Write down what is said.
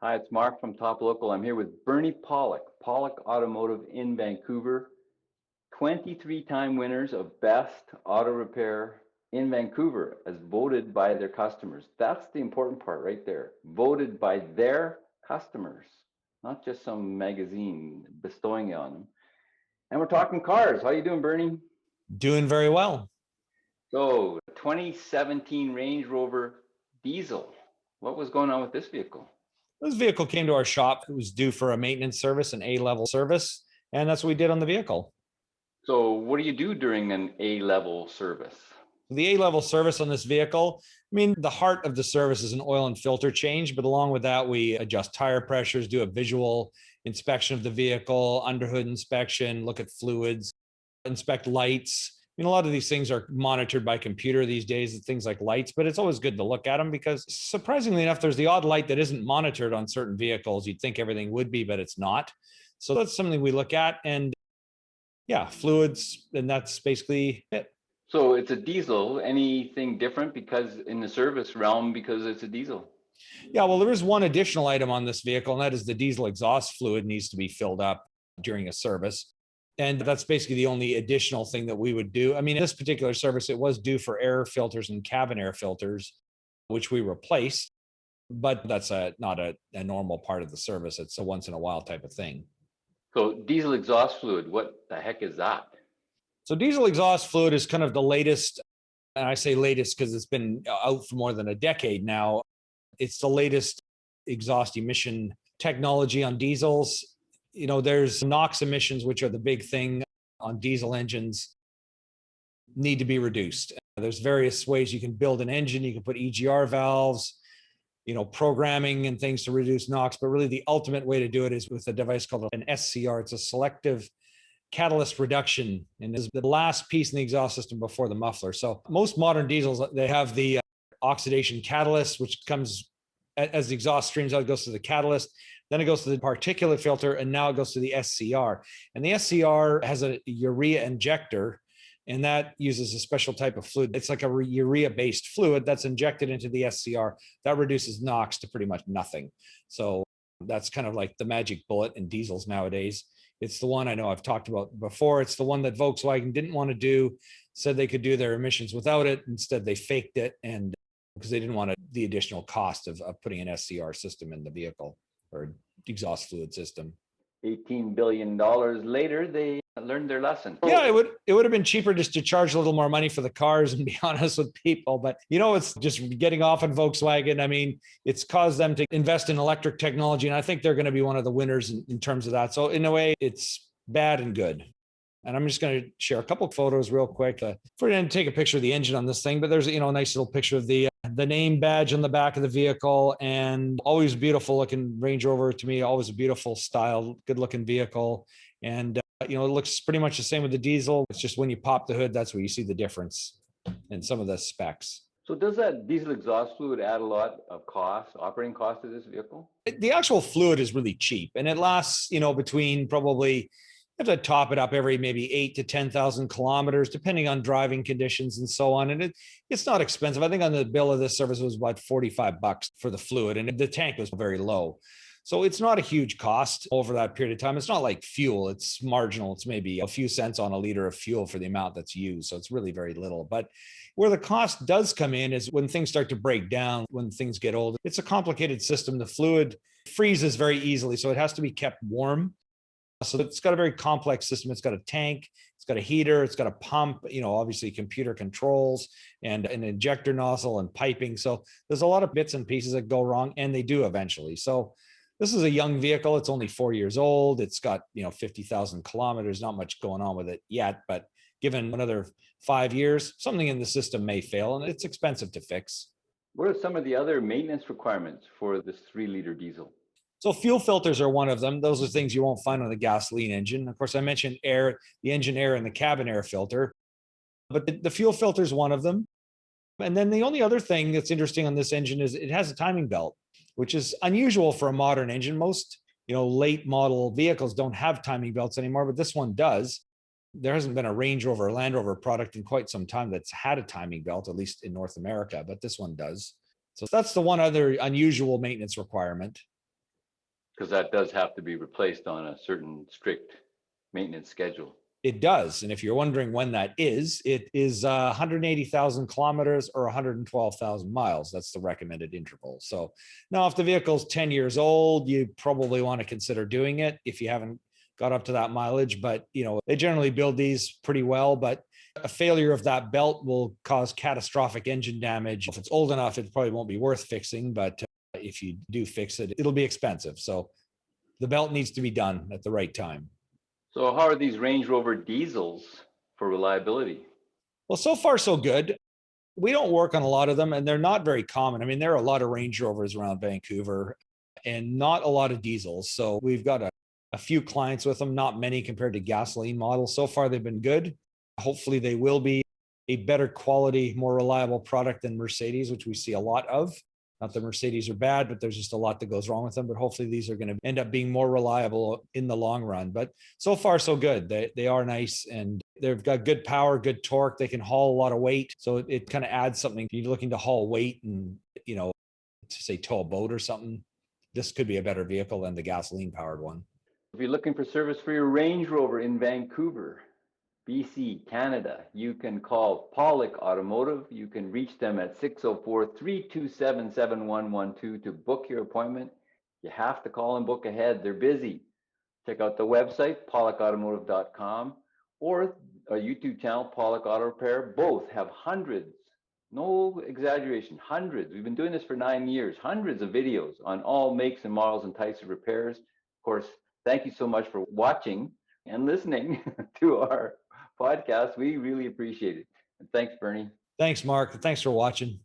Hi, it's Mark from Top Local. I'm here with Bernie Pollock, Pollock Automotive in Vancouver. 23-time winners of Best Auto Repair in Vancouver as voted by their customers. That's the important part right there. Voted by their customers, not just some magazine bestowing it on them. And we're talking cars. How you doing, Bernie? Doing very well. So, 2017 Range Rover diesel. What was going on with this vehicle? This vehicle came to our shop. It was due for a maintenance service, an A-level service, and that's what we did on the vehicle. So what do you do during an A-level service? The A-level service on this vehicle, I mean, the heart of the service is an oil and filter change, but along with that, we adjust tire pressures, do a visual inspection of the vehicle, underhood inspection, look at fluids, inspect lights. I mean, a lot of these things are monitored by computer these days, things like lights, but it's always good to look at them because surprisingly enough, there's the odd light that isn't monitored on certain vehicles. You'd think everything would be, but it's not. So that's something we look at. And yeah, fluids, and that's basically it. So it's a diesel. Anything different because in the service realm, because it's a diesel? Yeah, well, there is one additional item on this vehicle, and that is the diesel exhaust fluid needs to be filled up during a service. And that's basically the only additional thing that we would do. I mean, in this particular service, it was due for air filters and cabin air filters, which we replaced. But that's not a normal part of the service. It's a once in a while type of thing. So diesel exhaust fluid, what the heck is that? So diesel exhaust fluid is kind of the latest, and I say latest because it's been out for more than a decade now. It's the latest exhaust emission technology on diesels. You know, there's NOx emissions, which are the big thing on diesel engines, need to be reduced. There's various ways you can build an engine. You can put EGR valves, you know, programming and things to reduce NOx, but really the ultimate way to do it is with a device called an SCR. It's a selective catalyst reduction, and is the last piece in the exhaust system before the muffler. So most modern diesels, they have the oxidation catalyst, which comes as the exhaust streams out, it goes to the catalyst, then it goes to the particulate filter, and now it goes to the SCR. And the SCR has a urea injector, and that uses a special type of fluid. It's like a urea-based fluid that's injected into the SCR that reduces NOx to pretty much nothing. So that's kind of like the magic bullet in diesels nowadays. It's the one I know I've talked about before. It's the one that Volkswagen didn't want to do, said they could do their emissions without it. Instead, they faked it, and because they didn't want the additional cost of putting an SCR system in the vehicle or exhaust fluid system. $18 billion later, they learned their lesson. Yeah, it would have been cheaper just to charge a little more money for the cars and be honest with people. But, you know, it's just getting off on Volkswagen. I mean, it's caused them to invest in electric technology. And I think they're going to be one of the winners in terms of that. So in a way, it's bad and good. And I'm just going to share a couple of photos real quick. We're going to take a picture of the engine on this thing, but there's, you know, a nice little picture of the name badge on the back of the vehicle, and always beautiful looking Range Rover to me, always a beautiful style, good looking vehicle. And, you know, it looks pretty much the same with the diesel. It's just when you pop the hood, that's where you see the difference in some of the specs. So does that diesel exhaust fluid add a lot of cost, operating cost to this vehicle? The actual fluid is really cheap, and it lasts, you know, between probably, have to top it up every maybe 8 to 10,000 kilometers, depending on driving conditions and so on. And it's not expensive. I think on the bill of this service was about $45 for the fluid, and the tank was very low. So it's not a huge cost over that period of time. It's not like fuel. It's marginal. It's maybe a few cents on a liter of fuel for the amount that's used. So it's really very little. But where the cost does come in is when things start to break down, when things get old. It's a complicated system. The fluid freezes very easily, so it has to be kept warm. So it's got a very complex system. It's got a tank, it's got a heater, it's got a pump, you know, obviously computer controls and an injector nozzle and piping. So there's a lot of bits and pieces that go wrong, and they do eventually. So this is a young vehicle. It's only 4 years old. It's got, you know, 50,000 kilometers, not much going on with it yet, but given another 5 years, something in the system may fail, and it's expensive to fix. What are some of the other maintenance requirements for this 3-liter diesel? So fuel filters are one of them. Those are things you won't find on the gasoline engine. Of course, I mentioned air, the engine air and the cabin air filter, but the fuel filter is one of them. And then the only other thing that's interesting on this engine is it has a timing belt, which is unusual for a modern engine. Most, you know, late model vehicles don't have timing belts anymore, but this one does. There hasn't been a Range Rover or Land Rover product in quite some time that's had a timing belt, at least in North America, but this one does. So that's the one other unusual maintenance requirement. Because that does have to be replaced on a certain strict maintenance schedule. It does. And if you're wondering when that is, it is 180,000 kilometers or 112,000 miles. That's the recommended interval. So now if the vehicle's 10 years old, you probably want to consider doing it if you haven't got up to that mileage. But, they generally build these pretty well, but a failure of that belt will cause catastrophic engine damage. If it's old enough, it probably won't be worth fixing, but if you do fix it, it'll be expensive. So the belt needs to be done at the right time. So how are these Range Rover diesels for reliability? Well, so far, so good. We don't work on a lot of them, and they're not very common. I mean, there are a lot of Range Rovers around Vancouver and not a lot of diesels. So we've got a few clients with them, not many compared to gasoline models. So far, they've been good. Hopefully, they will be a better quality, more reliable product than Mercedes, which we see a lot of. Not that Mercedes are bad, but there's just a lot that goes wrong with them. But hopefully these are going to end up being more reliable in the long run. But so far, so good. They are nice and they've got good power, good torque. They can haul a lot of weight. So it kind of adds something. If you're looking to haul weight and, to say tow a boat or something, this could be a better vehicle than the gasoline powered one. If you're looking for service for your Range Rover in Vancouver, BC, Canada, you can call Pollock Automotive. You can reach them at 604-327-7112 to book your appointment. You have to call and book ahead. They're busy. Check out the website, pollockautomotive.com, or our YouTube channel, Pollock Auto Repair. Both have hundreds, no exaggeration, hundreds. We've been doing this for 9 years, hundreds of videos on all makes and models and types of repairs. Of course, thank you so much for watching and listening to our podcast. We really appreciate it. And thanks, Bernie. Thanks, Mark. Thanks for watching.